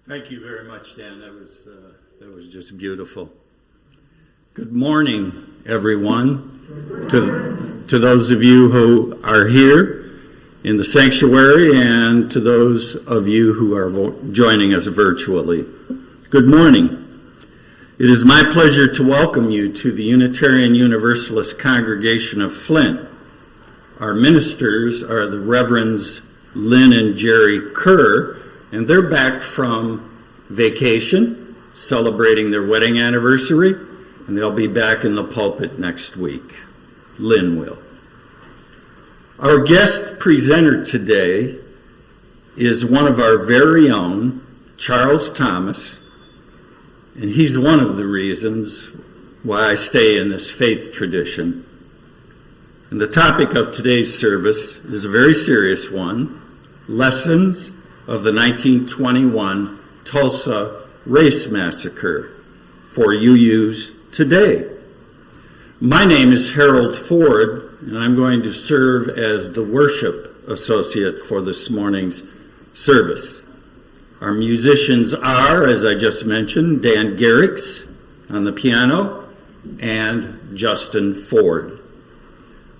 Thank you very much, Dan. That was just beautiful. Good morning, everyone. To those of you who are here in the sanctuary and to those of you who are joining us virtually. Good morning. It is my pleasure to welcome you to the Unitarian Universalist congregation of Flint. Our ministers are the Reverends Lynn and Jerry Kerr, and they're back from vacation, celebrating their wedding anniversary, and they'll be back in the pulpit next week. Lynn will. Our guest presenter today is one of our very own, Charles Thomas, and he's one of the reasons why I stay in this faith tradition. And the topic of today's service is a very serious one: lessons of the 1921 Tulsa race massacre for UUs today. My name is Harold Ford, and I'm going to serve as the worship associate for this morning's service. Our musicians are, as I just mentioned, Dan Garrix on the piano and Justin Ford.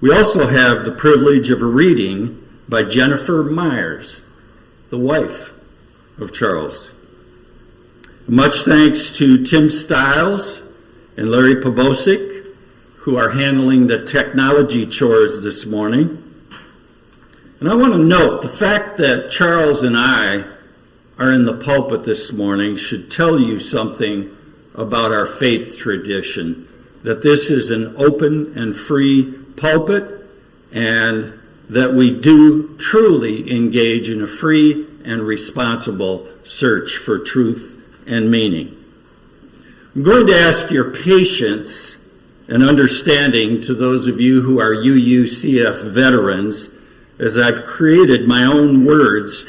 We also have the privilege of a reading by Jennifer Myers, the wife of Charles. Much thanks to Tim Stiles and Larry Pobosic, who are handling the technology chores this morning. And I want to note the fact that Charles and I are in the pulpit this morning should tell you something about our faith tradition, that this is an open and free pulpit, and that we do truly engage in a free and responsible search for truth and meaning. I'm going to ask your patience and understanding to those of you who are UUCF veterans, as I've created my own words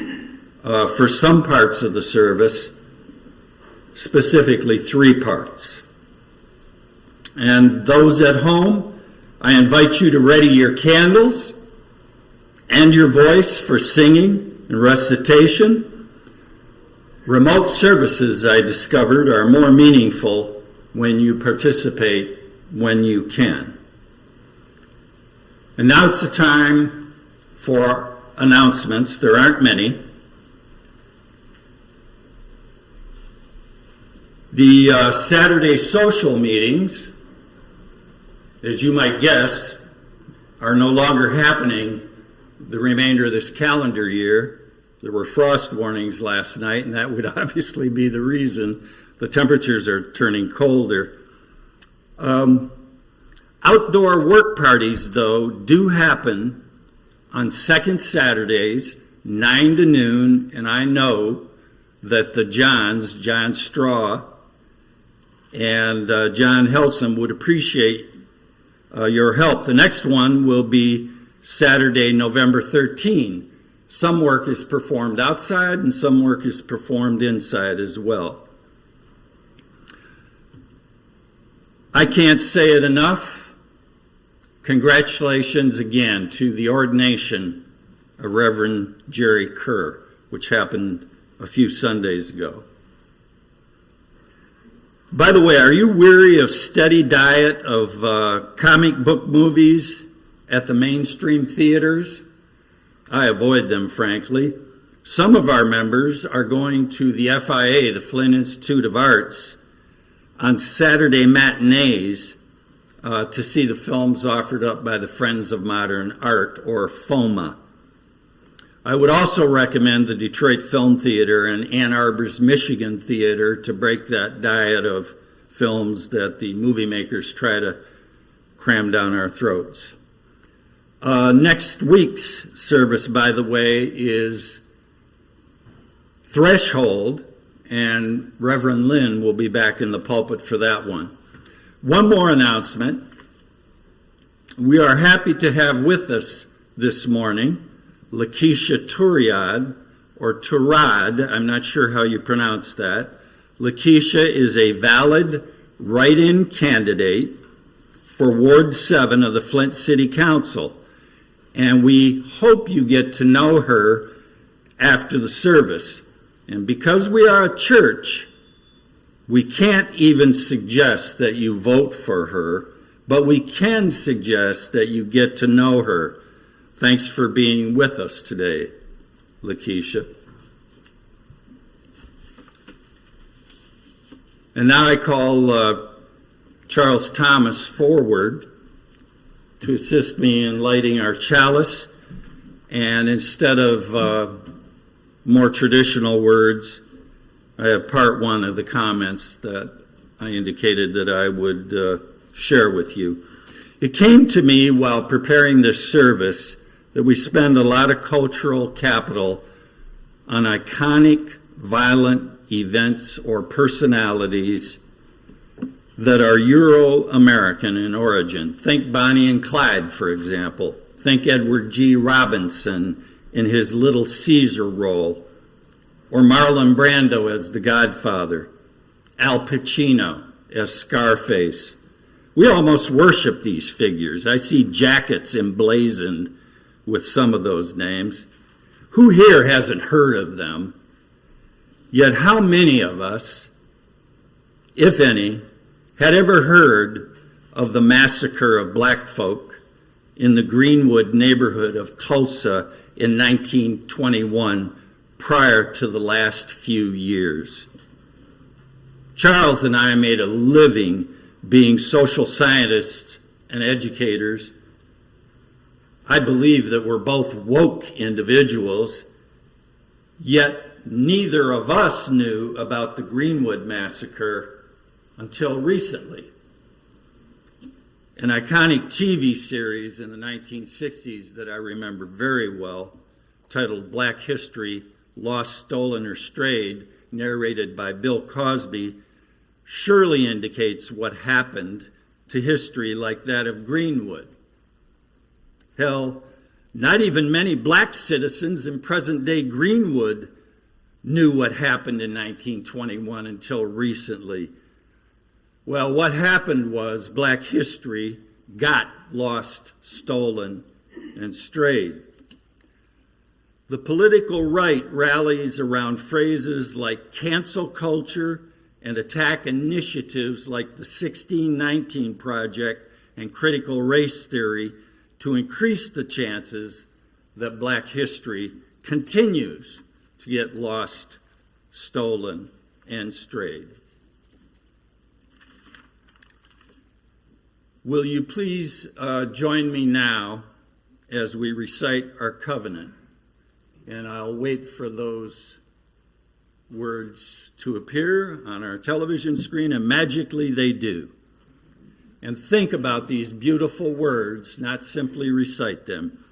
for some parts of the service, specifically 3 parts. And those at home, I invite you to ready your candles and your voice for singing and recitation. Remote services, I discovered, are more meaningful when you participate when you can. And now it's the time for announcements. There aren't many. The Saturday social meetings, as you might guess, are no longer happening the remainder of this calendar year. There were frost warnings last night, and that would obviously be the reason. The temperatures are turning colder. Outdoor work parties, though, do happen on second Saturdays, 9 to noon, and I know that the John Straw and John Helsum would appreciate your help. The next one will be Saturday, November 13. Some work is performed outside and some work is performed inside as well. I can't say it enough. Congratulations again to the ordination of Reverend Jerry Kerr, which happened a few Sundays ago. By the way, are you weary of steady diet of comic book movies at the mainstream theaters? I avoid them, frankly. Some of our members are going to the FIA, the Flint Institute of Arts, on Saturday matinees to see the films offered up by the Friends of Modern Art, or FOMA. I would also recommend the Detroit Film Theater and Ann Arbor's Michigan Theater to break that diet of films that the movie makers try to cram down our throats. Next week's service, by the way, is Threshold, and Reverend Lynn will be back in the pulpit for that one. One more announcement. We are happy to have with us this morning Lakeisha Turiad, or Turad, I'm not sure how you pronounce that. Lakeisha is a valid write-in candidate for Ward 7 of the Flint City Council, and we hope you get to know her after the service. And because we are a church, we can't even suggest that you vote for her, but we can suggest that you get to know her. Thanks for being with us today, Lakeisha. And now I call Charles Thomas forward to assist me in lighting our chalice. And instead of more traditional words, I have part one of the comments that I indicated that I would share with you. It came to me while preparing this service that we spend a lot of cultural capital on iconic, violent events or personalities that are Euro-American in origin. Think Bonnie and Clyde, for example. Think Edward G. Robinson in his Little Caesar role, or Marlon Brando as the Godfather, Al Pacino as Scarface. We almost worship these figures. I see jackets emblazoned with some of those names. Who here hasn't heard of them? Yet how many of us, if any, had ever heard of the massacre of black folk in the Greenwood neighborhood of Tulsa in 1921, prior to the last few years? Charles and I made a living being social scientists and educators. I believe that we're both woke individuals, yet neither of us knew about the Greenwood Massacre until recently. An iconic TV series in the 1960s that I remember very well, titled Black History, Lost, Stolen, or Strayed, narrated by Bill Cosby, surely indicates what happened to history like that of Greenwood. Hell, not even many black citizens in present-day Greenwood knew what happened in 1921 until recently. Well, what happened was black history got lost, stolen, and strayed. The political right rallies around phrases like cancel culture and attack initiatives like the 1619 Project and critical race theory to increase the chances that black history continues to get lost, stolen, and strayed. Will you please join me now as we recite our covenant? And I'll wait for those words to appear on our television screen, and magically they do. And think about these beautiful words, not simply recite them.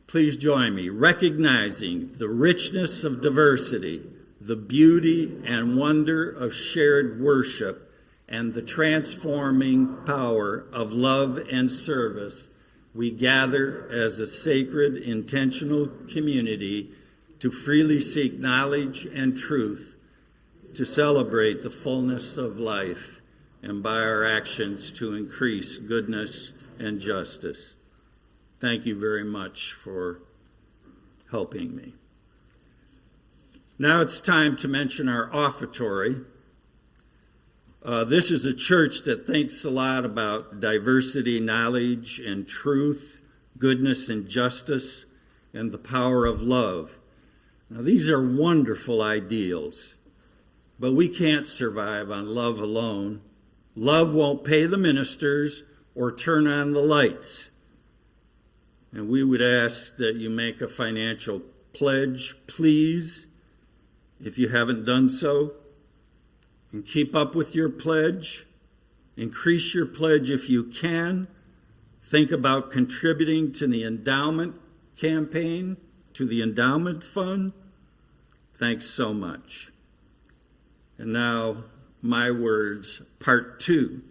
Please join me, recognizing the richness of diversity, the beauty and wonder of shared worship, and the transforming power of love and service. We gather as a sacred, intentional community to freely seek knowledge and truth, to celebrate the fullness of life, and by our actions to increase goodness and justice. Thank you very much for helping me. Now it's time to mention our offertory. This is a church that thinks a lot about diversity, knowledge, and truth, goodness and justice, and the power of love. Now, these are wonderful ideals, but we can't survive on love alone Love won't pay the ministers or turn on the lights. And we would ask that you make a financial pledge, please, if you haven't done so. And keep up with your pledge. Increase your pledge if you can. Think about contributing to the endowment campaign, to the endowment fund. Thanks so much. And now, my words, part 2.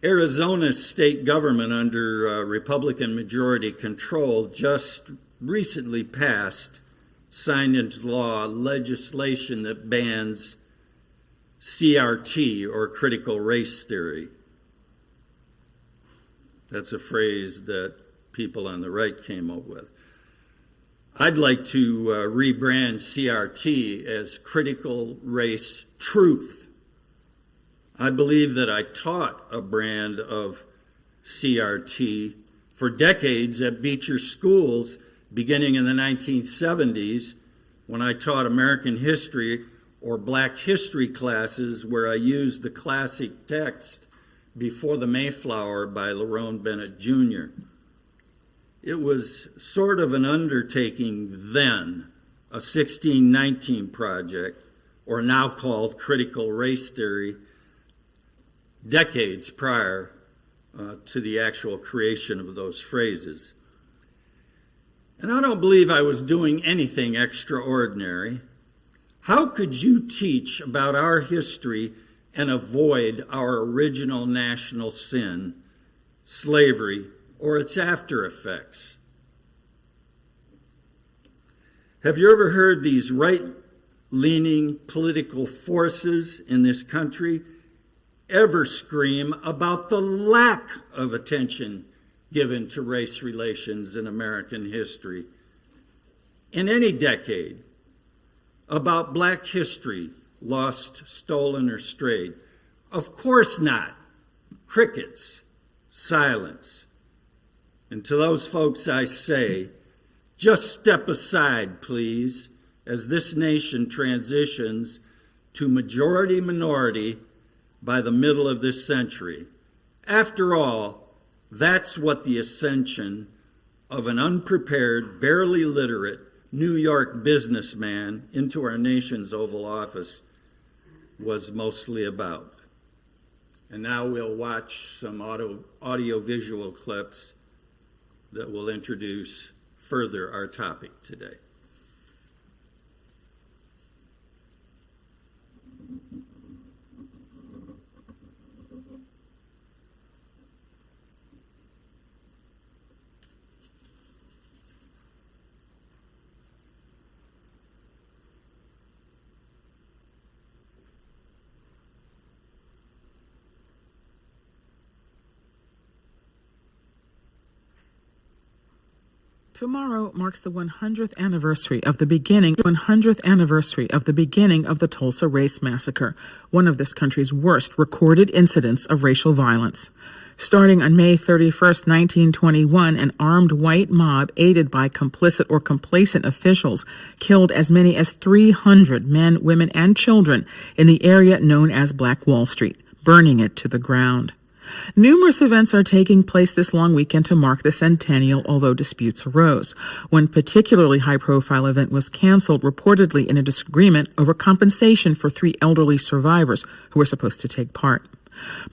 Arizona's state government under Republican majority control just recently signed into law legislation that bans CRT, or critical race theory. That's a phrase that people on the right came up with. I'd like to rebrand CRT as critical race truth. I believe that I taught a brand of CRT for decades at Beecher schools, beginning in the 1970s, when I taught American history or Black history classes where I used the classic text Before the Mayflower by Lerone Bennett Jr. It was sort of an undertaking then, a 1619 project, or now called critical race theory, decades prior to the actual creation of those phrases. And I don't believe I was doing anything extraordinary. How could you teach about our history and avoid our original national sin, slavery, or its after effects? Have you ever heard these right-leaning political forces in this country ever scream about the lack of attention given to race relations in American history in any decade, about Black history lost, stolen, or strayed? Of course not. Crickets, silence. And to those folks I say, just step aside, please, as this nation transitions to majority-minority by the middle of this century. After all, that's what the ascension of an unprepared, barely literate New York businessman into our nation's Oval Office was mostly about. And now we'll watch some audio-visual clips that will introduce further our topic today. Tomorrow marks the 100th anniversary of the beginning of the Tulsa Race Massacre, one of this country's worst recorded incidents of racial violence. Starting on May 31st, 1921, an armed white mob aided by complicit or complacent officials killed as many as 300 men, women, and children in the area known as Black Wall Street, burning it to the ground. Numerous events are taking place this long weekend to mark the centennial, although disputes arose. One particularly high-profile event was canceled, reportedly in a disagreement over compensation for 3 elderly survivors who were supposed to take part.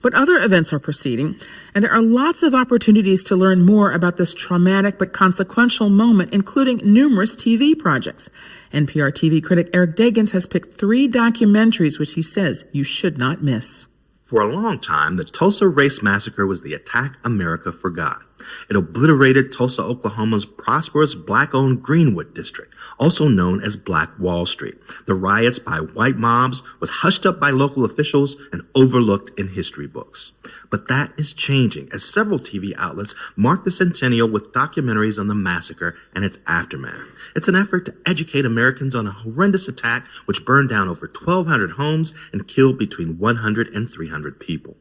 But other events are proceeding, and there are lots of opportunities to learn more about this traumatic but consequential moment, including numerous TV projects. NPR TV critic Eric Deggans has picked 3 documentaries which he says you should not miss. For a long time, the Tulsa Race Massacre was the attack America forgot. It obliterated Tulsa, Oklahoma's prosperous Black-owned Greenwood district, also known as Black Wall Street. The riots by white mobs was hushed up by local officials and overlooked in history books. But that is changing as several TV outlets mark the centennial with documentaries on the massacre and its aftermath. It's an effort to educate Americans on a horrendous attack which burned down over 1,200 homes and killed between 100 and 300 people.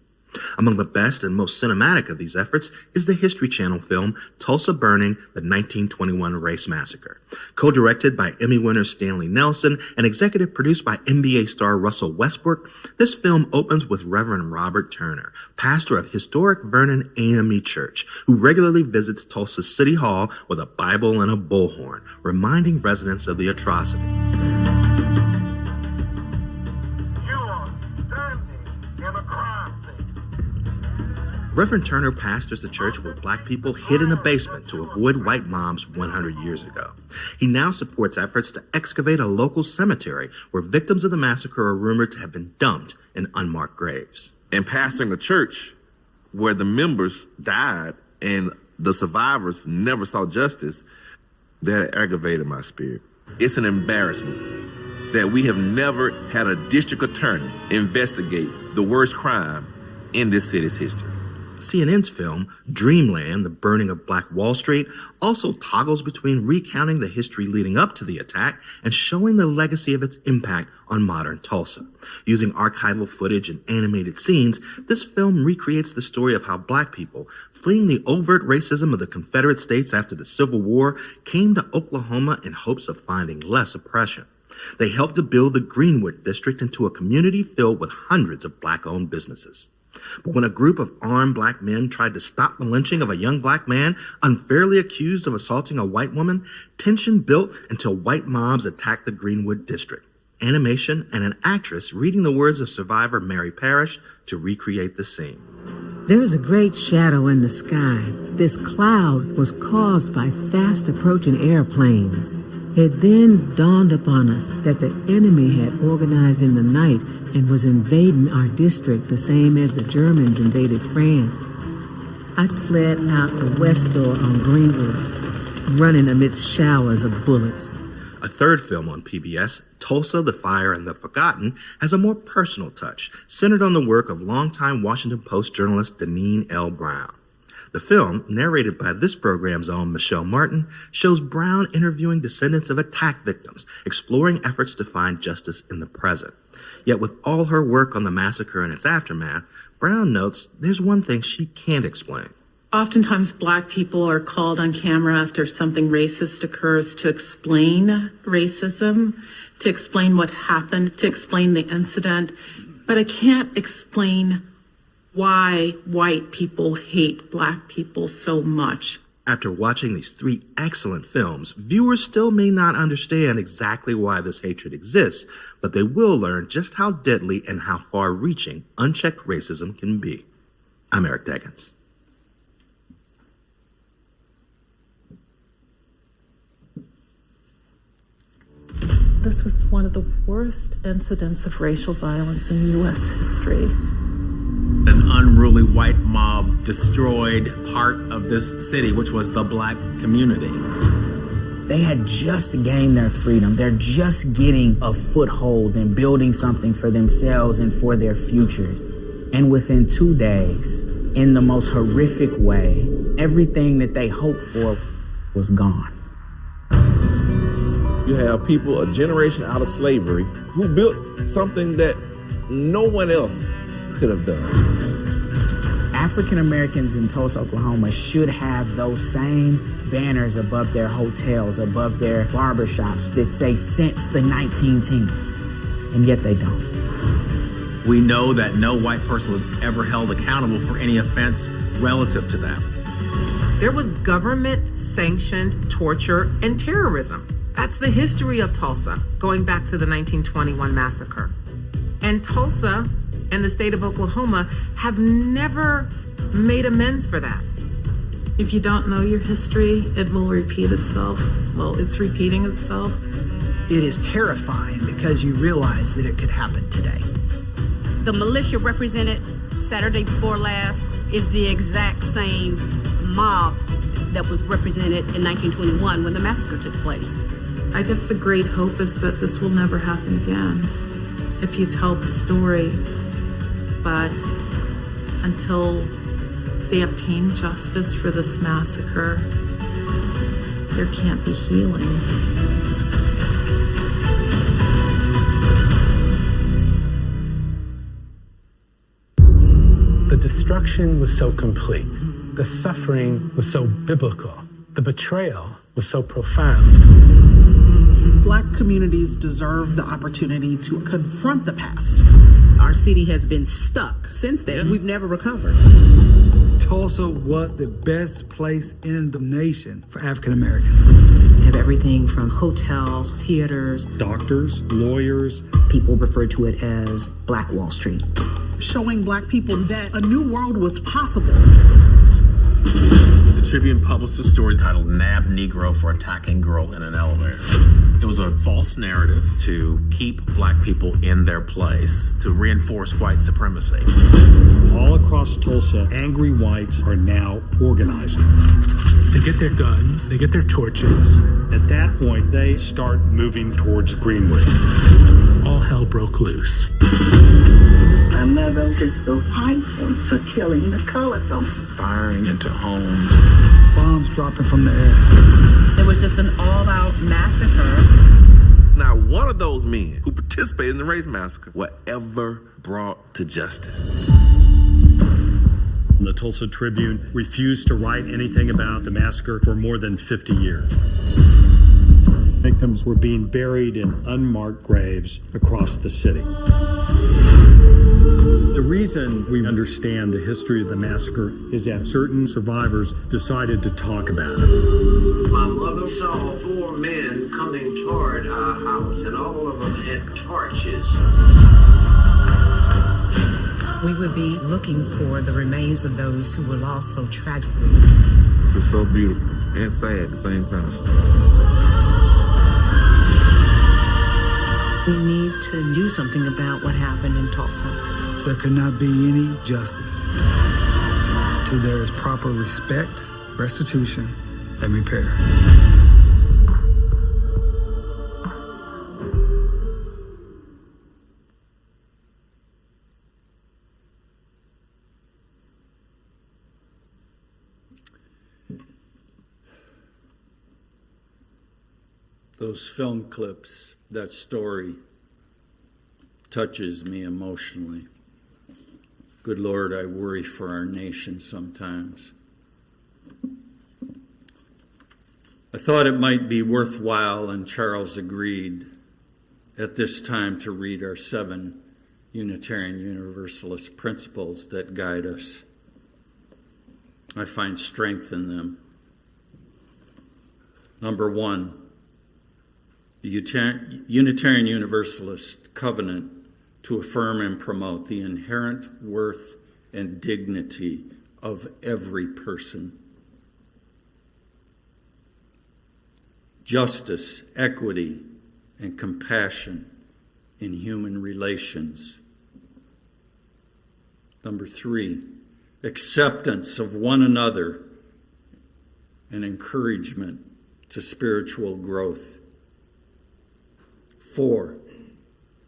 Among the best and most cinematic of these efforts is the History Channel film Tulsa Burning, the 1921 Race Massacre. Co-directed by Emmy winner Stanley Nelson and executive produced by NBA star Russell Westbrook, this film opens with Reverend Robert Turner, pastor of historic Vernon AME Church, who regularly visits Tulsa's City Hall with a Bible and a bullhorn, reminding residents of the atrocity. Reverend Turner pastors the church where black people hid in a basement to avoid white mobs 100 years ago. He now supports efforts to excavate a local cemetery where victims of the massacre are rumored to have been dumped in unmarked graves. And pastoring a church where the members died and the survivors never saw justice, that aggravated my spirit. It's an embarrassment that we have never had a district attorney investigate the worst crime in this city's history. CNN's film, Dreamland, The Burning of Black Wall Street, also toggles between recounting the history leading up to the attack and showing the legacy of its impact on modern Tulsa. Using archival footage and animated scenes, this film recreates the story of how black people, fleeing the overt racism of the Confederate States after the Civil War, came to Oklahoma in hopes of finding less oppression. They helped to build the Greenwood District into a community filled with hundreds of black-owned businesses. But when a group of armed black men tried to stop the lynching of a young black man unfairly accused of assaulting a white woman, tension built until white mobs attacked the Greenwood District. Animation and an actress reading the words of survivor Mary Parrish to recreate the scene. There was a great shadow in the sky. This cloud was caused by fast approaching airplanes. It then dawned upon us that the enemy had organized in the night and was invading our district the same as the Germans invaded France. I fled out the west door on Greenwood, running amidst showers of bullets. A third film on PBS, Tulsa, the Fire, and the Forgotten, has a more personal touch, centered on the work of longtime Washington Post journalist Deneen L. Brown. The film, narrated by this program's own Michelle Martin, shows Brown interviewing descendants of attack victims, exploring efforts to find justice in the present. Yet with all her work on the massacre and its aftermath, Brown notes there's one thing she can't explain. Oftentimes, black people are called on camera after something racist occurs to explain racism, to explain what happened, to explain the incident. But I can't explain why white people hate black people so much. After watching these three excellent films, viewers still may not understand exactly why this hatred exists, but they will learn just how deadly and how far-reaching unchecked racism can be. I'm Eric Deggans. This was one of the worst incidents of racial violence in U.S. history. An unruly white mob destroyed part of this city, which was the black community. They had just gained their freedom. They're just getting a foothold and building something for themselves and for their futures. And within 2 days, in the most horrific way, everything that they hoped for was gone. You have people a generation out of slavery who built something that no one else could have done. African Americans in Tulsa, Oklahoma should have those same banners above their hotels, above their barbershops that say since the 1910s, and yet they don't. We know that no white person was ever held accountable for any offense relative to that. There was government-sanctioned torture and terrorism. That's the history of Tulsa, going back to the 1921 massacre. And Tulsa and the state of Oklahoma have never made amends for that. If you don't know your history, it will repeat itself. Well, it's repeating itself. It is terrifying because you realize that it could happen today. The militia represented Saturday before last is the exact same mob that was represented in 1921 when the massacre took place. I guess the great hope is that this will never happen again if you tell the story. But until they obtain justice for this massacre, there can't be healing. The The destruction was so complete. The suffering was so biblical. The betrayal was so profound. Black communities deserve the opportunity to confront the past. Our city has been stuck. Since then, we've never recovered. Tulsa was the best place in the nation for African Americans. We have everything from hotels, theaters, doctors, lawyers. People refer to it as Black Wall Street. Showing Black people that a new world was possible. The Tribune published a story titled "Nab Negro for Attacking Girl in an Elevator." It was a false narrative to keep Black people in their place, to reinforce white supremacy. All across Tulsa, angry whites are now organizing. They get their guns, they get their torches. At that point, they start moving towards Greenwood. All hell broke loose. Another is the white folks are killing the colored folks. Firing into homes. Bombs dropping from the air. It was just an all-out massacre. Not one of those men who participated in the race massacre were ever brought to justice. The Tulsa Tribune refused to write anything about the massacre for more than 50 years. Victims were being buried in unmarked graves across the city. The reason we understand the history of the massacre is that certain survivors decided to talk about it. My mother saw 4 men coming toward our house, and all of them had torches. We would be looking for the remains of those who were lost so tragically. This is so beautiful and sad at the same time. We need to do something about what happened in Tulsa. There could not be any justice till there is proper respect, restitution, and repair. Those film clips, that story touches me emotionally. Good Lord, I worry for our nation sometimes. I thought it might be worthwhile, and Charles agreed, at this time to read our 7 Unitarian Universalist principles that guide us. I find strength in them. Number 1, the Unitarian Universalist covenant to affirm and promote the inherent worth and dignity of every person. Justice, equity, and compassion in human relations. Number 3, acceptance of one another and encouragement to spiritual growth. 4,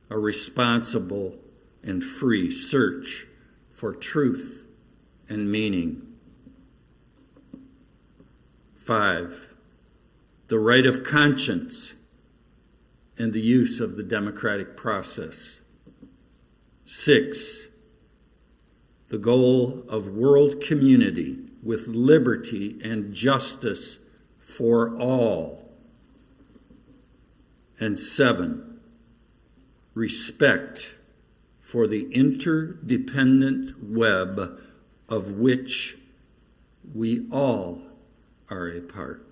a responsible and free search for truth and meaning. 5, the right of conscience and the use of the democratic process. 6, the goal of world community with liberty and justice for all. And 7, respect for the interdependent web of which we all are a part.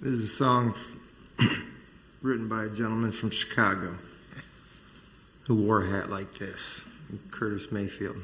This is a song written by a gentleman from Chicago who wore a hat like this, Curtis Mayfield.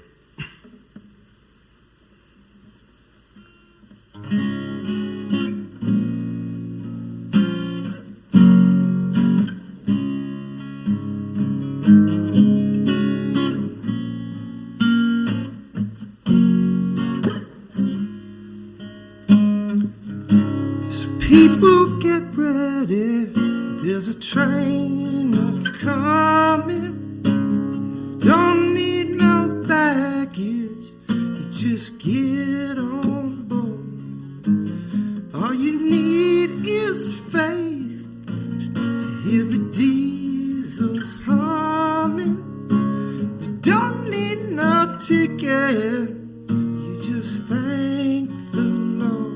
People get ready, there's a train coming. scared. You just thank the Lord.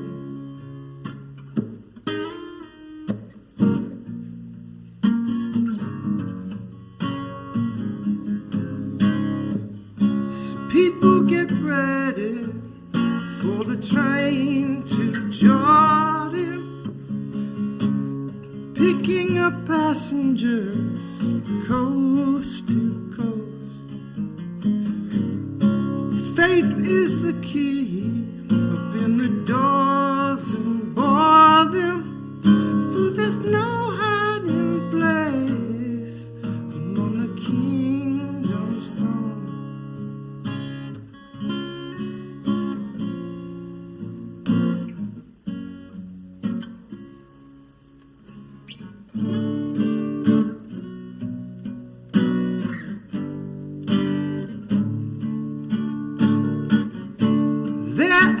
People get ready for the train to Jordan, picking up passengers coast to coast. Faith is the key, open the doors and board them, for there's no hiding place among the kingdom's throne.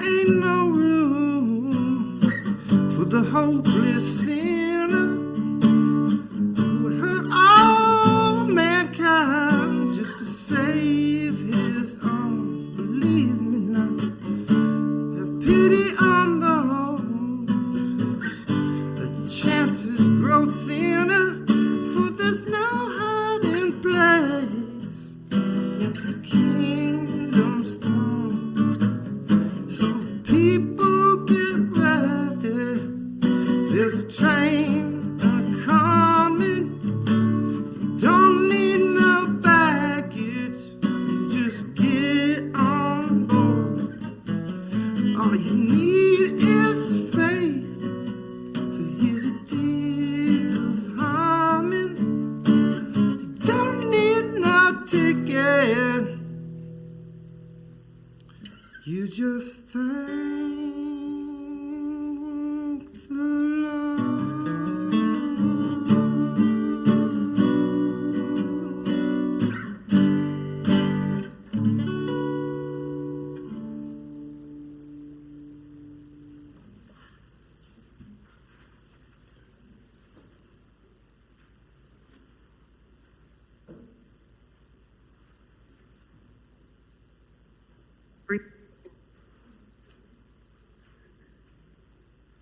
Ain't no room for the hopeless sinner who would hurt all mankind just to save his own. Believe me now, have pity on those the chances grow thinner, for there's no hiding place against the kingdom's throne. People get ready, there's a train a-coming. You don't need no baggage, you just get on board. All you need is faith to hear the diesels humming. You don't need no ticket, you just thank the Lord.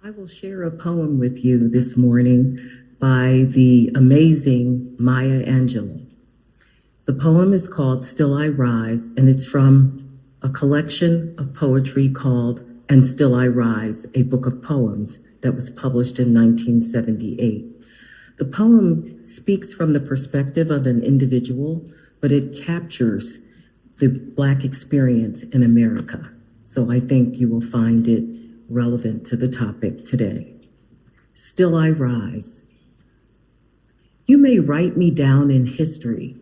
I will share a poem with you this morning by the amazing Maya Angelou. The poem is called Still I Rise, and it's from a collection of poetry called And Still I Rise, a book of poems that was published in 1978. The poem speaks from the perspective of an individual, but it captures the Black experience in America. So I think you will find it relevant to the topic today. Still I rise. You may write me down in history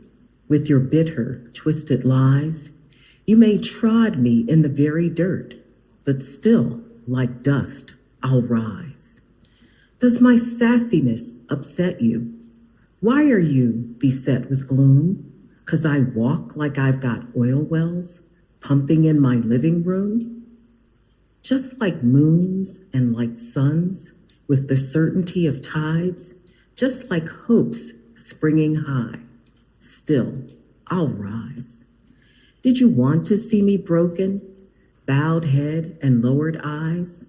with your bitter, twisted lies. You may trod me in the very dirt, but still, like dust, I'll rise. Does my sassiness upset you? Why are you beset with gloom? 'Cause I walk like I've got oil wells pumping in my living room? Just like moons and like suns, with the certainty of tides, just like hopes springing high, still I'll rise. Did you want to see me broken, bowed head and lowered eyes,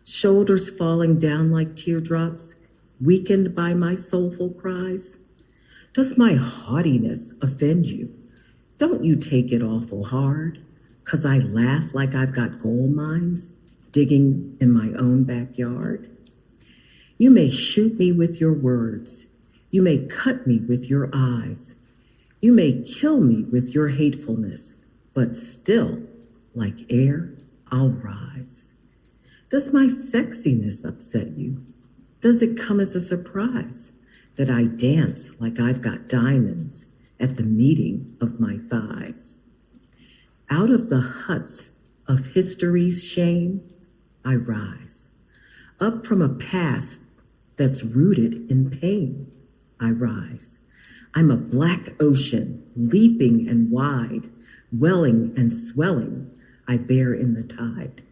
shoulders falling down like teardrops, weakened by my soulful cries? Does my haughtiness offend you? Don't you take it awful hard, 'cause I laugh like I've got gold mines digging in my own backyard? You may shoot me with your words. You may cut me with your eyes. You may kill me with your hatefulness, but still, like air, I'll rise. Does my sexiness upset you? Does it come as a surprise that I dance like I've got diamonds at the meeting of my thighs? Out of the huts of history's shame, I rise. Up from a past that's rooted in pain, I rise. I'm a black ocean, leaping and wide, welling and swelling, I bear in the tide.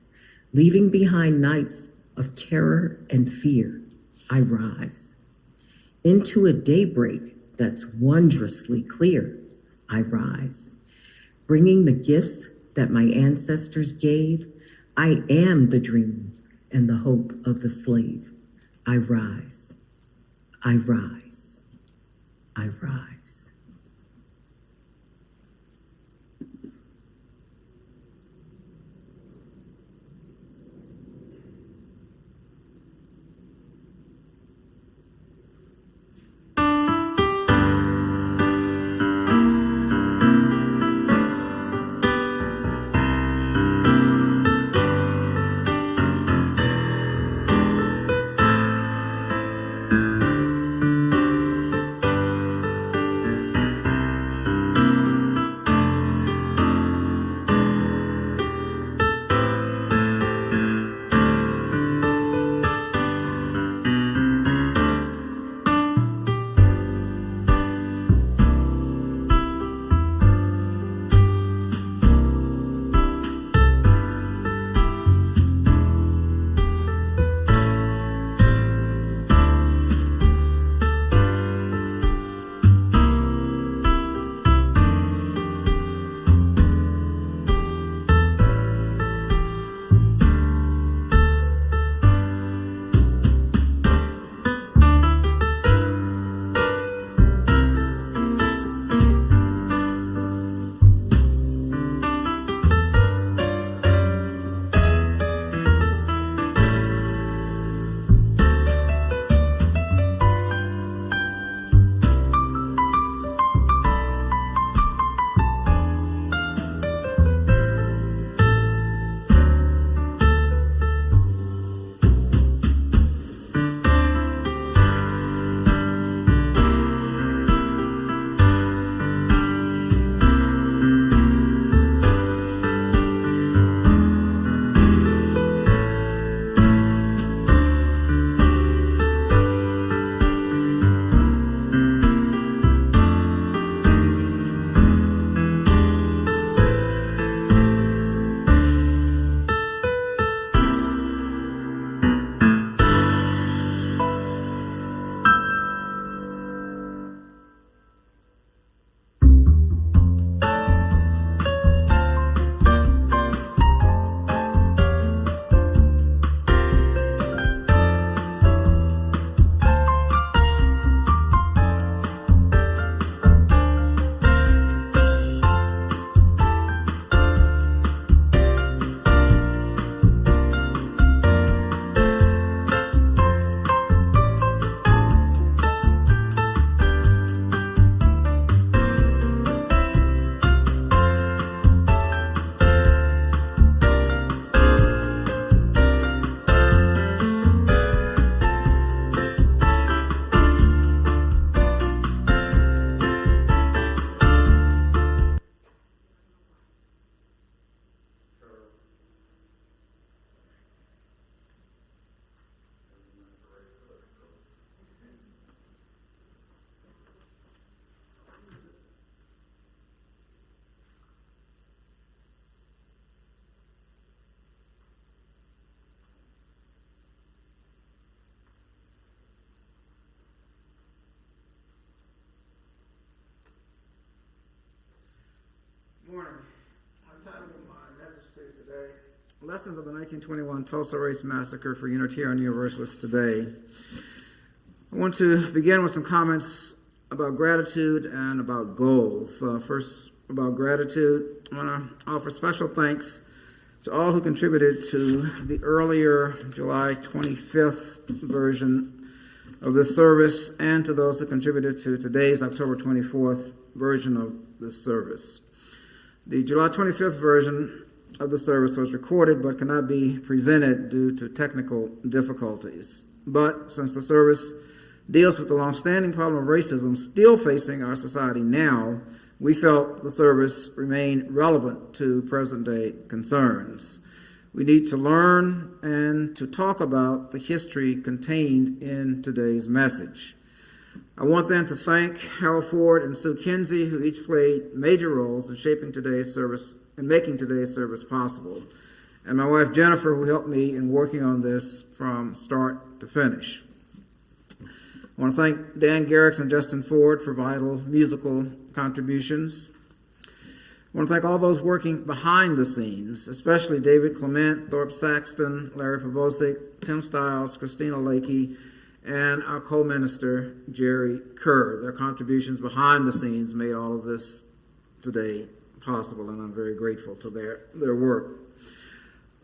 Leaving behind nights of terror and fear, I rise. Into a daybreak that's wondrously clear, I rise. Bringing the gifts that my ancestors gave, I am the dream and the hope of the slave. I rise, I rise, I rise. Morning. I'm titling my message to you today, Lessons of the 1921 Tulsa Race Massacre for Unitarian Universalists Today. I want to begin with some comments about gratitude and about goals. First, about gratitude, I want to offer special thanks to all who contributed to the earlier July 25th version of this service and to those who contributed to today's October 24th version of this service. The July 25th version of the service was recorded but cannot be presented due to technical difficulties. But since the service deals with the long-standing problem of racism still facing our society now, we felt the service remained relevant to present-day concerns. We need to learn and to talk about the history contained in today's message. I want then to thank Harold Ford and Sue Kinsey, who each played major roles in shaping today's service and making today's service possible, and my wife Jennifer, who helped me in working on this from start to finish. I want to thank Dan Garrix and Justin Ford for vital musical contributions. I want to thank all those working behind the scenes, especially David Clement, Thorpe Saxton, Larry Pavosic, Tim Stiles, Christina Lakey, and our co-minister, Jerry Kerr. Their contributions behind the scenes made all of this today possible, and I'm very grateful to their work.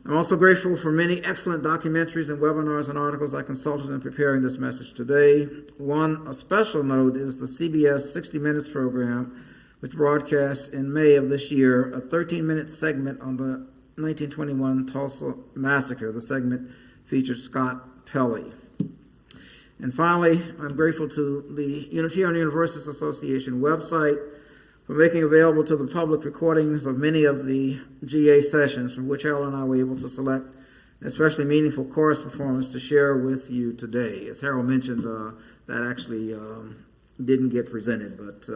I'm also grateful for many excellent documentaries and webinars and articles I consulted in preparing this message today. One, a special note, is the CBS 60 Minutes program, which broadcast in May of this year a 13-minute segment on the 1921 Tulsa Massacre. The segment featured Scott Pelley. And finally, I'm grateful to the Unitarian Universalists Association website for making available to the public recordings of many of the GA sessions from which Harold and I were able to select an especially meaningful chorus performance to share with you today. As Harold mentioned, that actually didn't get presented, but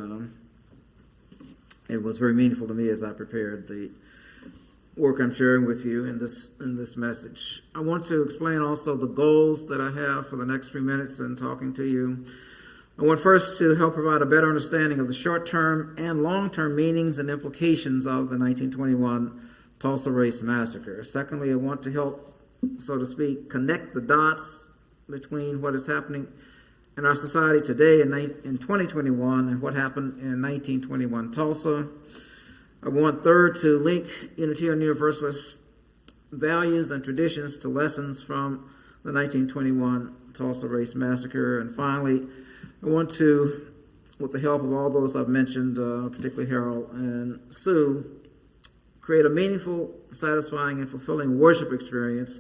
it was very meaningful to me as I prepared the work I'm sharing with you in this message. I want to explain also the goals that I have for the next few minutes in talking to you. I want first to help provide a better understanding of the short-term and long-term meanings and implications of the 1921 Tulsa Race Massacre. Secondly, I want to help, so to speak, connect the dots between what is happening in our society today in 2021 and what happened in 1921 Tulsa. I want third to link Unitarian Universalist values and traditions to lessons from the 1921 Tulsa Race Massacre. And finally, I want to, with the help of all those I've mentioned, particularly Harold and Sue, create a meaningful, satisfying, and fulfilling worship experience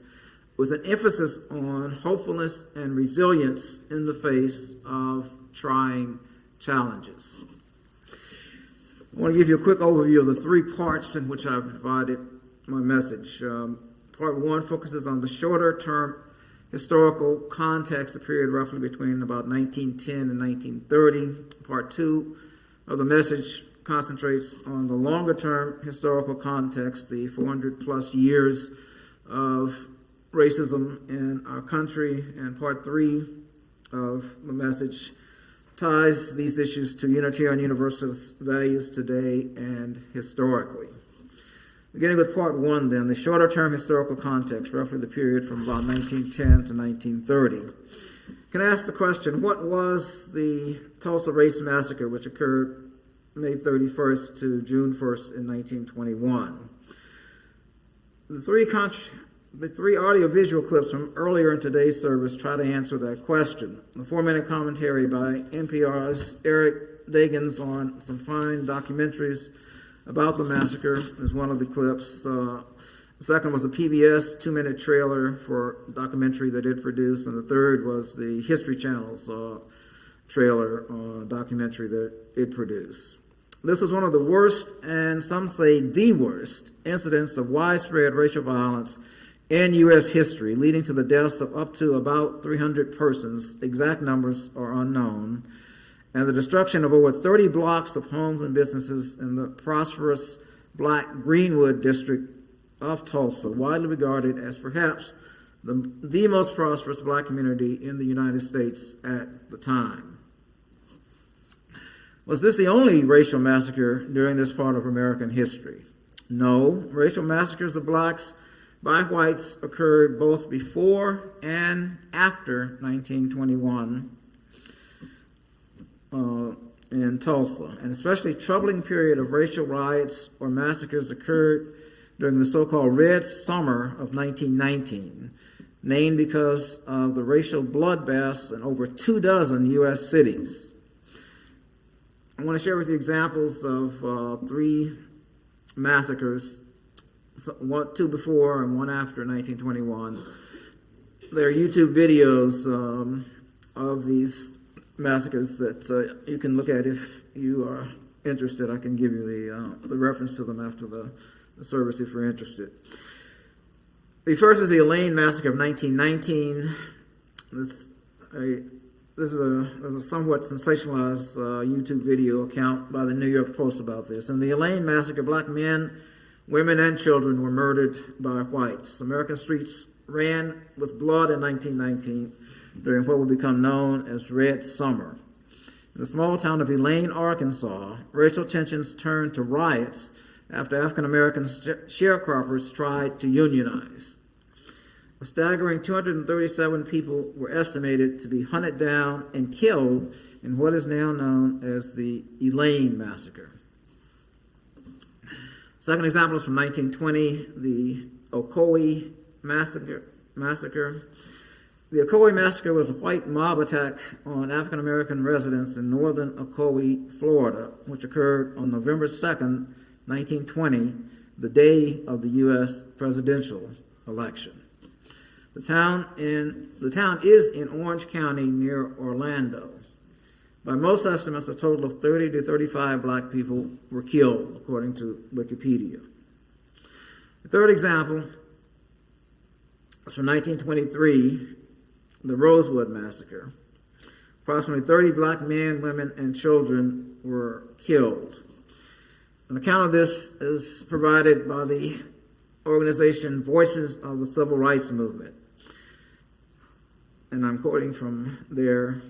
with an emphasis on hopefulness and resilience in the face of trying challenges. I want to give you a quick overview of the three parts in which I've divided my message. Part one focuses on the shorter term historical context, a period roughly between about 1910 and 1930. Part two of the message concentrates on the longer term historical context, the 400 plus years of racism in our country. And part three of the message ties these issues to Unitarian Universalist values today and historically. Beginning with part one then, the shorter term historical context, roughly the period from about 1910 to 1930. Can I ask the question, what was the Tulsa Race Massacre, which occurred May 31st to June 1st in 1921? The three audiovisual clips from earlier in today's service try to answer that question. The 4-minute commentary by NPR's Eric Dagans on some fine documentaries about the massacre is one of the clips. The second was a PBS 2-minute trailer for a documentary that it produced, and the third was the History Channel's trailer on a documentary that it produced. This was one of the worst, and some say the worst, incidents of widespread racial violence in U.S. history, leading to the deaths of up to about 300 persons. Exact numbers are unknown. And the destruction of over 30 blocks of homes and businesses in the prosperous black Greenwood district of Tulsa, widely regarded as perhaps the most prosperous black community in the United States at the time. Was this the only racial massacre during this part of American history? No. Racial massacres of blacks by whites occurred both before and after 1921 in Tulsa. An especially troubling period of racial riots or massacres occurred during the so-called Red Summer of 1919, named because of the racial bloodbaths in over 24 U.S. cities. I want to share with you examples of three massacres, two before and one after 1921. There are YouTube videos of these massacres that you can look at if you are interested. I can give you the reference to them after the service if you're interested. The first is the Elaine Massacre of 1919. There's a somewhat sensationalized YouTube video account by the New York Post about this. In the Elaine Massacre, black men, women, and children were murdered by whites. American streets ran with blood in 1919 during what would become known as Red Summer. In the small town of Elaine, Arkansas, racial tensions turned to riots after African American sharecroppers tried to unionize. A staggering 237 people were estimated to be hunted down and killed in what is now known as the Elaine Massacre. Second example is from 1920, the Ocoee Massacre. The Ocoee Massacre was a white mob attack on African American residents in northern Ocoee, Florida, which occurred on November 2nd, 1920, the day of the U.S. presidential election. The town is in Orange County near Orlando. By most estimates, a total of 30 to 35 black people were killed, according to Wikipedia. The third example is from 1923, the Rosewood Massacre. Approximately 30 black men, women, and children were killed. An account of this is provided by the organization Voices of the Civil Rights Movement. And I'm quoting from their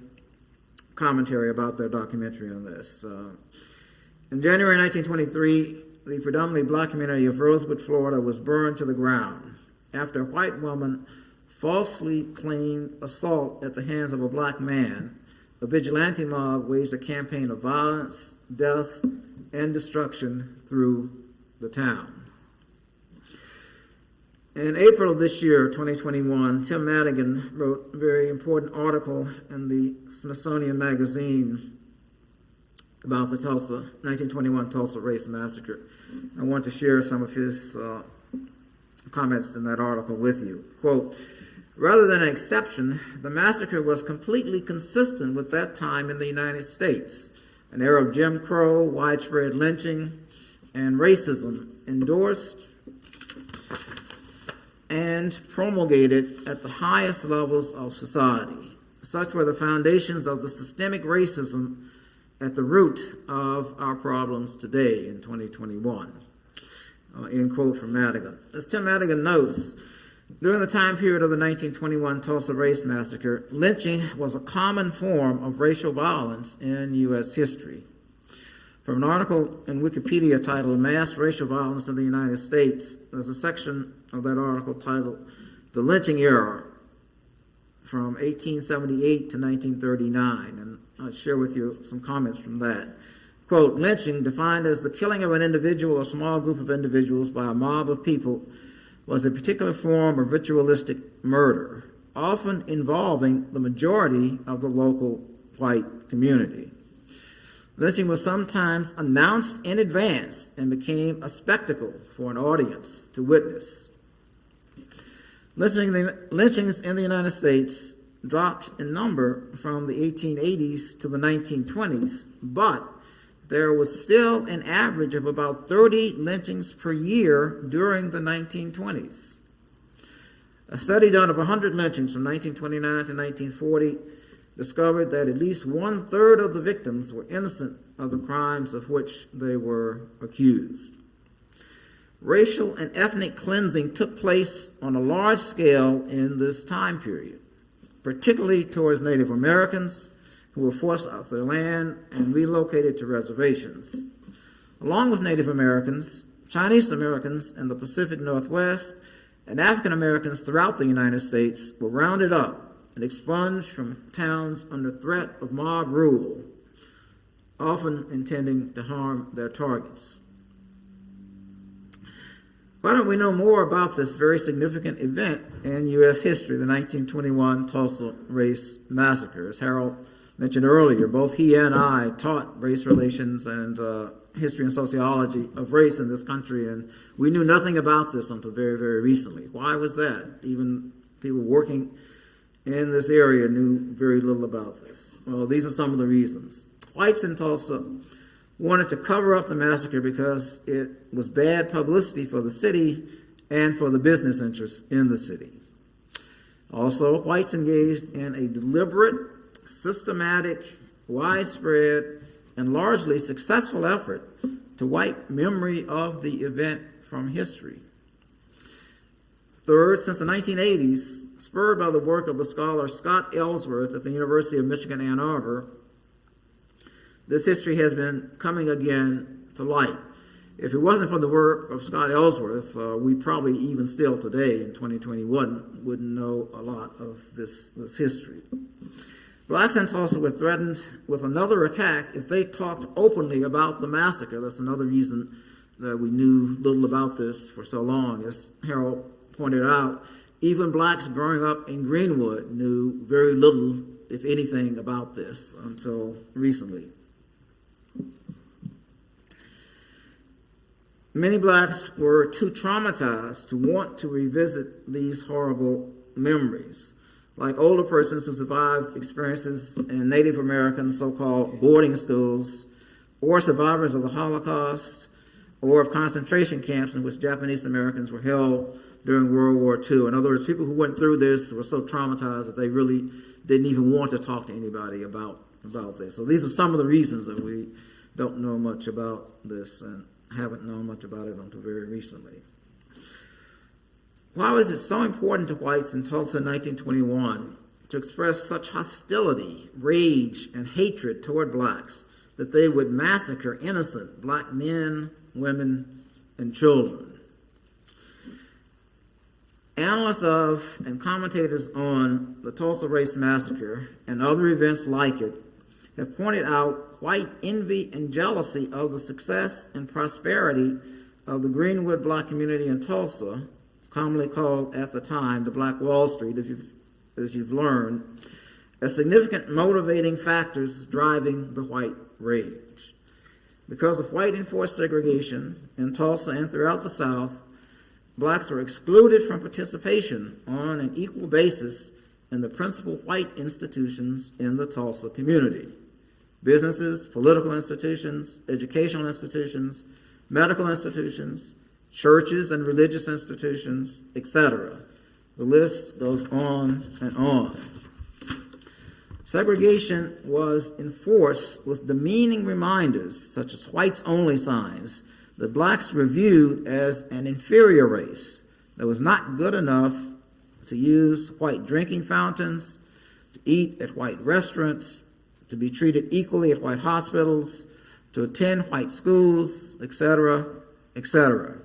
commentary about their documentary on this. In January 1923, the predominantly black community of Rosewood, Florida was burned to the ground after a white woman falsely claimed assault at the hands of a black man. A vigilante mob waged a campaign of violence, death, and destruction through the town. In April of this year, 2021, Tim Madigan wrote a very important article in the Smithsonian Magazine about the 1921 Tulsa Race Massacre. I want to share some of his comments in that article with you. Quote, "Rather than an exception, the massacre was completely consistent with that time in the United States, an era of Jim Crow, widespread lynching, and racism endorsed and promulgated at the highest levels of society. Such were the foundations of the systemic racism at the root of our problems today in 2021. End quote from Madigan. As Tim Madigan notes, during the time period of the 1921 Tulsa Race Massacre, lynching was a common form of racial violence in U.S. history. From an article in Wikipedia titled Mass Racial Violence in the United States, there's a section of that article titled The Lynching Era from 1878 to 1939, and I'll share with you some comments from that. Quote, "Lynching, defined as the killing of an individual or small group of individuals by a mob of people, was a particular form of ritualistic murder, often involving the majority of the local white community. Lynching was sometimes announced in advance and became a spectacle for an audience to witness. Lynchings in the United States dropped in number from the 1880s to the 1920s, but there was still an average of about 30 lynchings per year during the 1920s. A study done of 100 lynchings from 1929 to 1940 discovered that at least 1/3 of the victims were innocent of the crimes of which they were accused. Racial and ethnic cleansing took place on a large scale in this time period, particularly towards Native Americans who were forced off their land and relocated to reservations. Along with Native Americans, Chinese Americans in the Pacific Northwest and African Americans throughout the United States were rounded up and expunged from towns under threat of mob rule, often intending to harm their targets. Why don't we know more about this very significant event in U.S. history, the 1921 Tulsa Race Massacre? As Harold mentioned earlier, both he and I taught race relations and history and sociology of race in this country, and we knew nothing about this until very, very recently. Why was that? Even people working in this area knew very little about this. Well, these are some of the reasons. Whites in Tulsa wanted to cover up the massacre because it was bad publicity for the city and for the business interests in the city. Also, whites engaged in a deliberate, systematic, widespread, and largely successful effort to wipe memory of the event from history. Third, since the 1980s, spurred by the work of the scholar Scott Ellsworth at the University of Michigan, Ann Arbor, this history has been coming again to light. If it wasn't for the work of Scott Ellsworth, we probably even still today in 2021 wouldn't know a lot of this history. Blacks in Tulsa were threatened with another attack if they talked openly about the massacre. That's another reason that we knew little about this for so long. As Harold pointed out, even blacks growing up in Greenwood knew very little, if anything, about this until recently. Many blacks were too traumatized to want to revisit these horrible memories. Like older persons who survived experiences in Native American so-called boarding schools, or survivors of the Holocaust, or of concentration camps in which Japanese Americans were held during World War II. In other words, people who went through this were so traumatized that they really didn't even want to talk to anybody about this. So these are some of the reasons that we don't know much about this and haven't known much about it until very recently. Why was it so important to whites in Tulsa in 1921 to express such hostility, rage, and hatred toward blacks that they would massacre innocent black men, women, and children? Analysts of and commentators on the Tulsa Race Massacre and other events like it have pointed out white envy and jealousy of the success and prosperity of the Greenwood black community in Tulsa, commonly called at the time the Black Wall Street, as you've learned, as significant motivating factors driving the white rage. Because of white enforced segregation in Tulsa and throughout the South, blacks were excluded from participation on an equal basis in the principal white institutions in the Tulsa community: businesses, political institutions, educational institutions, medical institutions, churches and religious institutions, etc. The list goes on and on. Segregation was enforced with demeaning reminders, such as whites-only signs, that blacks were viewed as an inferior race that was not good enough to use white drinking fountains, to eat at white restaurants, to be treated equally at white hospitals, to attend white schools, etc., etc.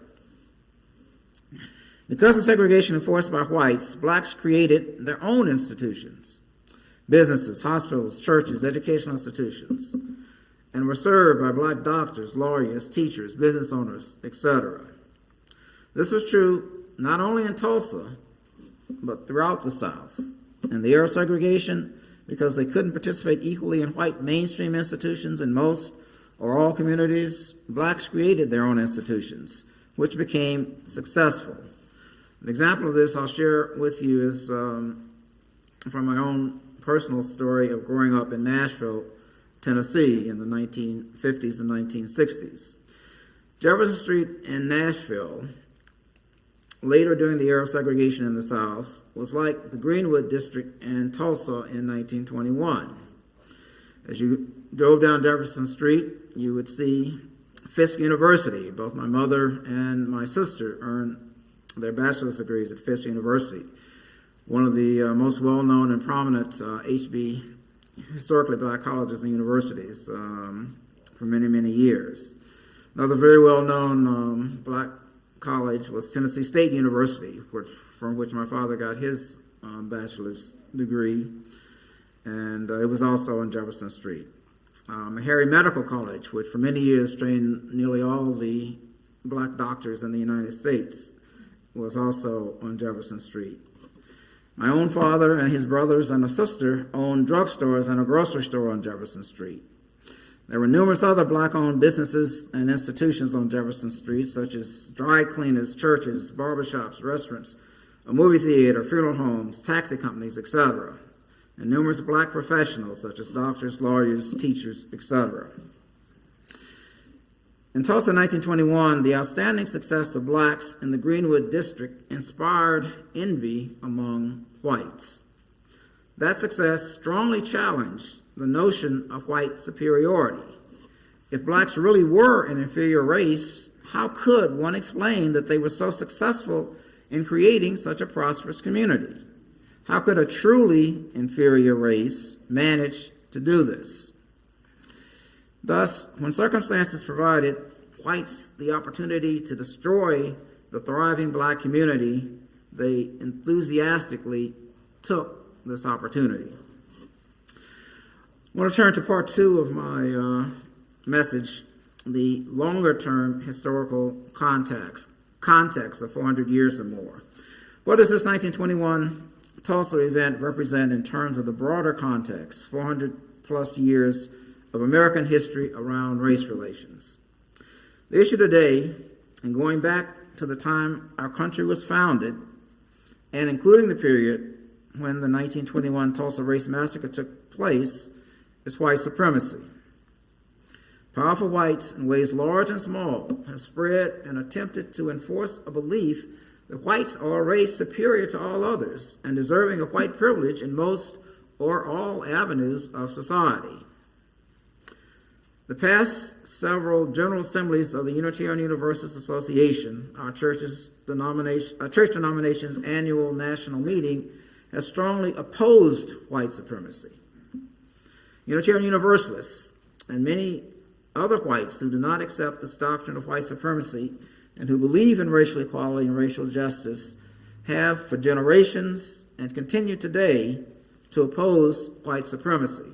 Because of segregation enforced by whites, blacks created their own institutions, businesses, hospitals, churches, educational institutions, and were served by black doctors, lawyers, teachers, business owners, etc. This was true not only in Tulsa, but throughout the South. In the era of segregation, because they couldn't participate equally in white mainstream institutions in most or all communities, blacks created their own institutions, which became successful. An example of this I'll share with you is from my own personal story of growing up in Nashville, Tennessee in the 1950s and 1960s. Jefferson Street in Nashville, later during the era of segregation in the South, was like the Greenwood district in Tulsa in 1921. As you drove down Jefferson Street, you would see Fisk University. Both my mother and my sister earned their bachelor's degrees at Fisk University, one of the most well-known and prominent HB, historically black colleges and universities for many, many years. Another very well-known black college was Tennessee State University, from which my father got his bachelor's degree, and it was also on Jefferson Street. Harry Medical College, which for many years trained nearly all the black doctors in the United States, was also on Jefferson Street. My own father and his brothers and a sister owned drugstores and a grocery store on Jefferson Street. There were numerous other black-owned businesses and institutions on Jefferson Street, such as dry cleaners, churches, barbershops, restaurants, a movie theater, funeral homes, taxi companies, etc., and numerous black professionals, such as doctors, lawyers, teachers, etc. In Tulsa in 1921, the outstanding success of blacks in the Greenwood district inspired envy among whites. That success strongly challenged the notion of white superiority. If blacks really were an inferior race, how could one explain that they were so successful in creating such a prosperous community? How could a truly inferior race manage to do this? Thus, when circumstances provided, whites the opportunity to destroy the thriving black community, they enthusiastically took this opportunity. I want to turn to part two of my message, the longer-term historical context of 400 years or more. What does this 1921 Tulsa event represent in terms of the broader context, 400-plus years of American history around race relations? The issue today, and going back to the time our country was founded, and including the period when the 1921 Tulsa Race Massacre took place, is white supremacy. Powerful whites, in ways large and small, have spread and attempted to enforce a belief that whites are a race superior to all others and deserving of white privilege in most or all avenues of society. The past several General Assemblies of the Unitarian Universalist Association, our church denomination's annual national meeting, has strongly opposed white supremacy. Unitarian Universalists and many other whites who do not accept this doctrine of white supremacy and who believe in racial equality and racial justice have for generations and continue today to oppose white supremacy.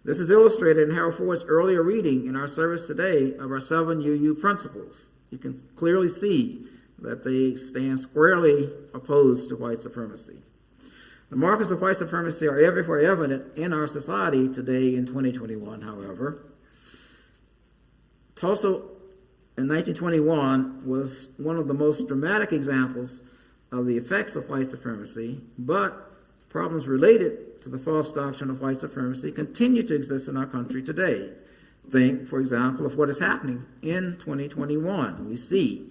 This is illustrated in Harold Ford's earlier reading in our service today of our 7 UU principles. You can clearly see that they stand squarely opposed to white supremacy. The markers of white supremacy are everywhere evident in our society today in 2021, however. Tulsa in 1921 was one of the most dramatic examples of the effects of white supremacy, but problems related to the false doctrine of white supremacy continue to exist in our country today. Think, for example, of what is happening in 2021. We see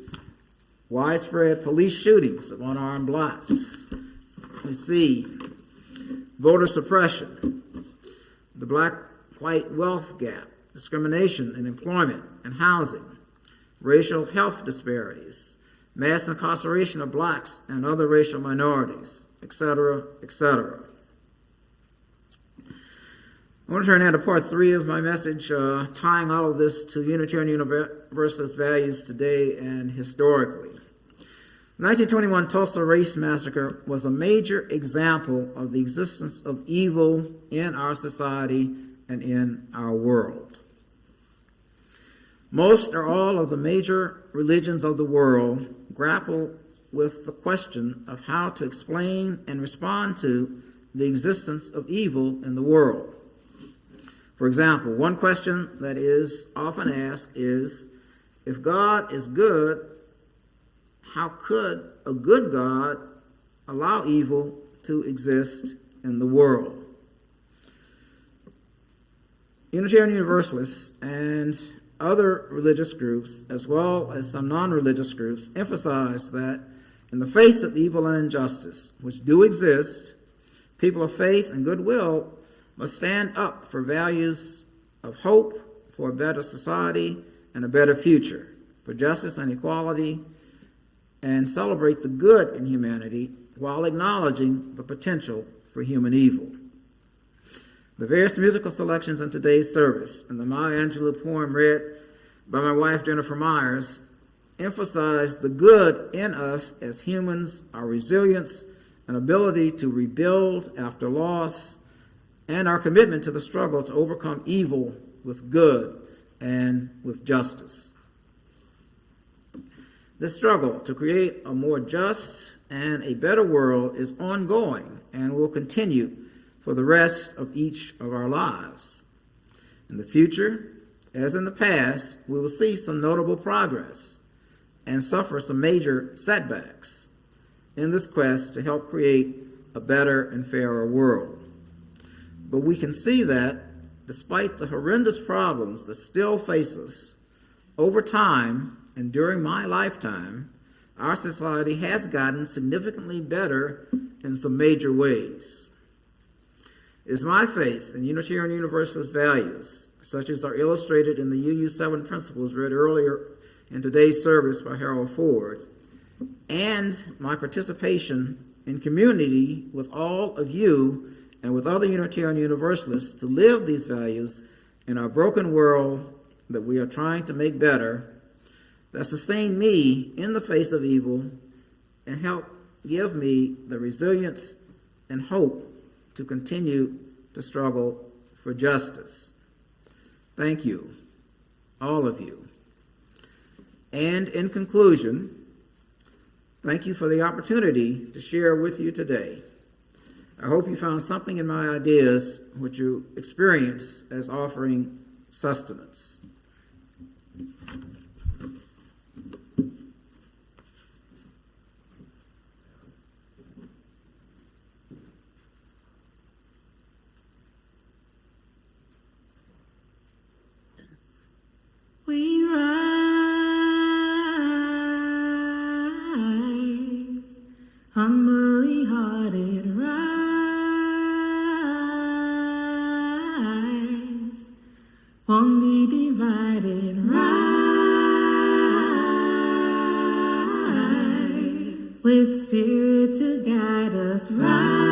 widespread police shootings of unarmed blacks. We see voter suppression, the black-white wealth gap, discrimination in employment and housing, racial health disparities, mass incarceration of blacks and other racial minorities, etc., etc. I want to turn now to part 3 of my message, tying all of this to Unitarian Universalist values today and historically. The 1921 Tulsa Race Massacre was a major example of the existence of evil in our society and in our world. Most or all of the major religions of the world grapple with the question of how to explain and respond to the existence of evil in the world. For example, one question that is often asked is, if God is good, how could a good God allow evil to exist in the world? Unitarian Universalists and other religious groups, as well as some non-religious groups, emphasize that in the face of evil and injustice, which do exist, people of faith and goodwill must stand up for values of hope, for a better society and a better future, for justice and equality, and celebrate the good in humanity while acknowledging the potential for human evil. The various musical selections in today's service and the Maya Angelou poem read by my wife Jennifer Myers emphasize the good in us as humans, our resilience and ability to rebuild after loss, and our commitment to the struggle to overcome evil with good and with justice. This struggle to create a more just and a better world is ongoing and will continue for the rest of each of our lives. In the future, as in the past, we will see some notable progress and suffer some major setbacks in this quest to help create a better and fairer world. But we can see that, despite the horrendous problems that still face us, over time and during my lifetime, our society has gotten significantly better in some major ways. It is my faith in Unitarian Universalist values, such as are illustrated in the UU7 principles read earlier in today's service by Harold Ford, and my participation in community with all of you and with other Unitarian Universalists to live these values in our broken world that we are trying to make better, that sustain me in the face of evil and help give me the resilience and hope to continue to struggle for justice. Thank you, all of you. And in conclusion, thank you for the opportunity to share with you today. I hope you found something in my ideas which you experience as offering sustenance. We rise, humbly hearted, rise, won't be divided, rise, with Spirit to guide us, rise,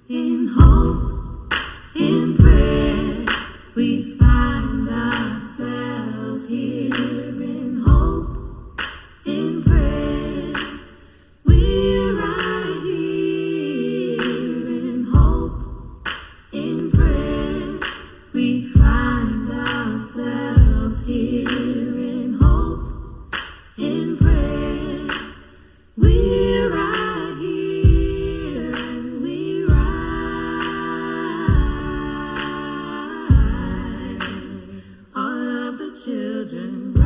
in hope, in prayer, we find ourselves here, in hope, in prayer, we're right here, in hope, in prayer, we find ourselves here, in hope, in prayer, we're right here, and we rise, all of the children rise,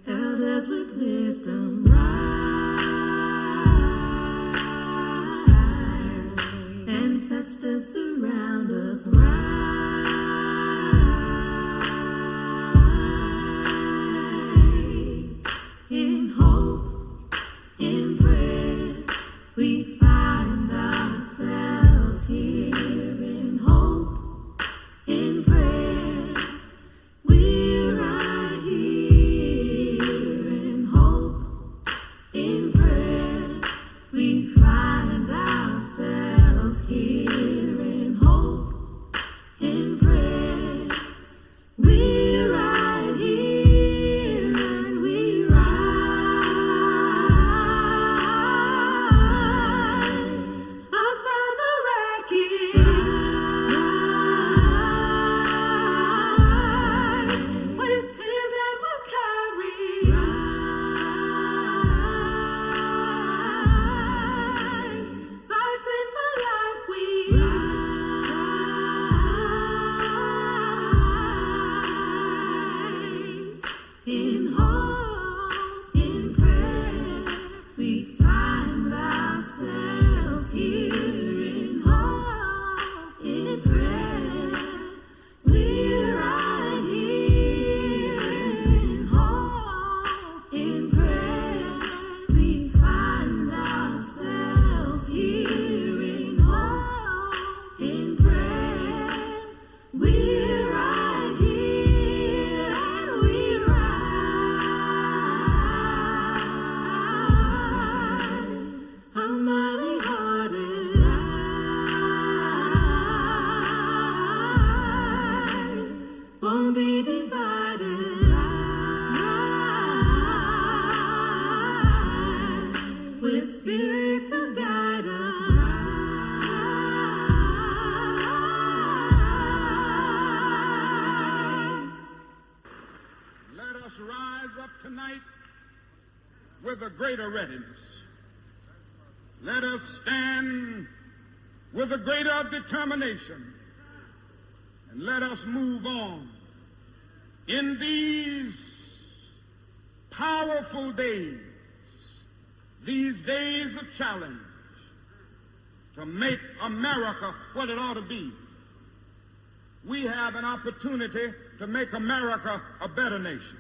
elders with wisdom rise, ancestors surround us rise, in hope, in prayer, we find ourselves here, in hope, in prayer, we're right here, in hope, in prayer, we find ourselves here, in hope, in prayer, we're right here, and we rise, up from the wreckage, rise, with tears and we'll carry, rise, fighting for life we rise, in hope, in prayer, we find ourselves here, in hope, in prayer, we're right here, in hope, in prayer, we find ourselves here, in hope, in prayer, we're right here, and we rise, humbly hearted, rise, won't be divided, rise, with Spirit to guide us, rise. Let us rise up tonight with a greater readiness. Let us stand with a greater determination. And let us move on in these powerful days, these days of challenge, to make America what it ought to be. We have an opportunity to make America a better nation.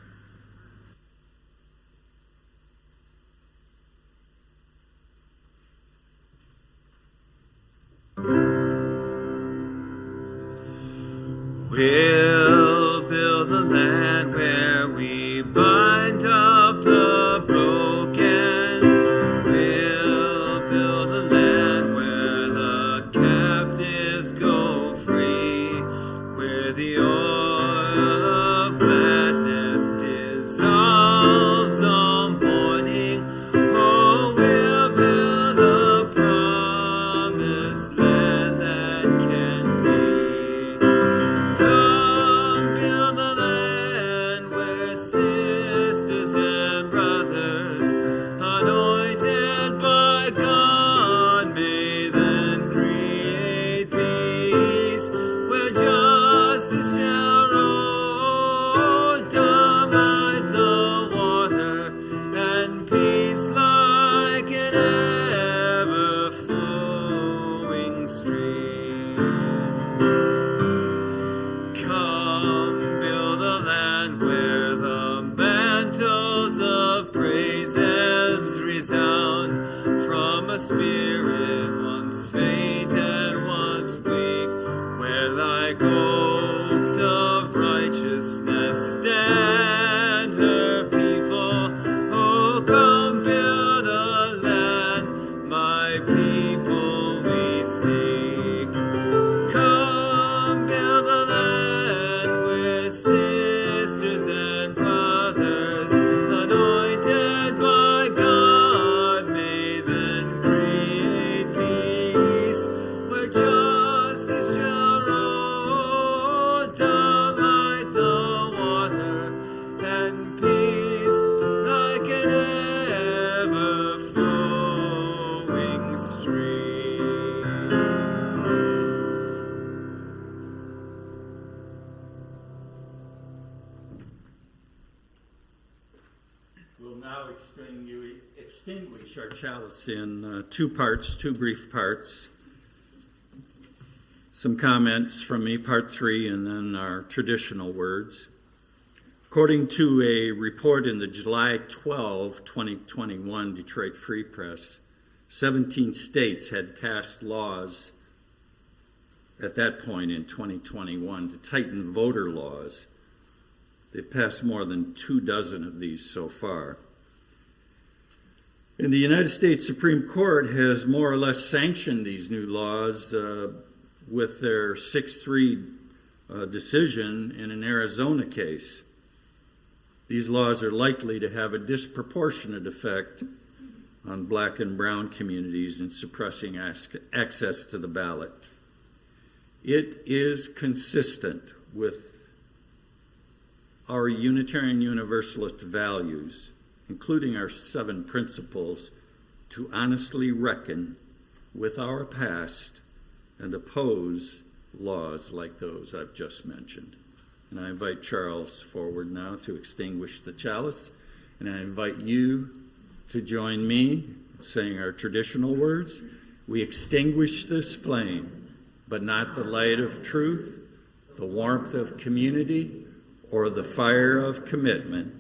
We'll build a land where we bind up the broken. a spirit once faint and once weak, where like oaks of righteousness stand her people. Oh, come build a land, my people we seek. Come build a land with sisters and brothers, anointed by God. May then create peace, where justice shall roll down like the water, and peace like an ever-flowing stream. We'll now extinguish our chalice in two parts, two brief parts. Some comments from me, part 3, and then our traditional words. According to a report in the July 12, 2021 Detroit Free Press, 17 states had passed laws at that point in 2021 to tighten voter laws. They've passed more than 24 of these so far. And the United States Supreme Court has more or less sanctioned these new laws with their 6-3 decision in an Arizona case. These laws are likely to have a disproportionate effect on black and brown communities in suppressing access to the ballot. It is consistent with our Unitarian Universalist values, including our 7 principles, to honestly reckon with our past and oppose laws like those I've just mentioned. And I invite Charles forward now to extinguish the chalice, and I invite you to join me in saying our traditional words. We extinguish this flame, but not the light of truth, the warmth of community, or the fire of commitment.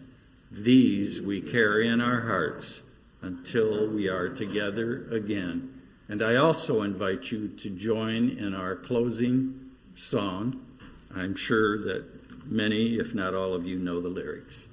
These we carry in our hearts until we are together again. And I also invite you to join in our closing song. I'm sure that many, if not all of you, know the lyrics.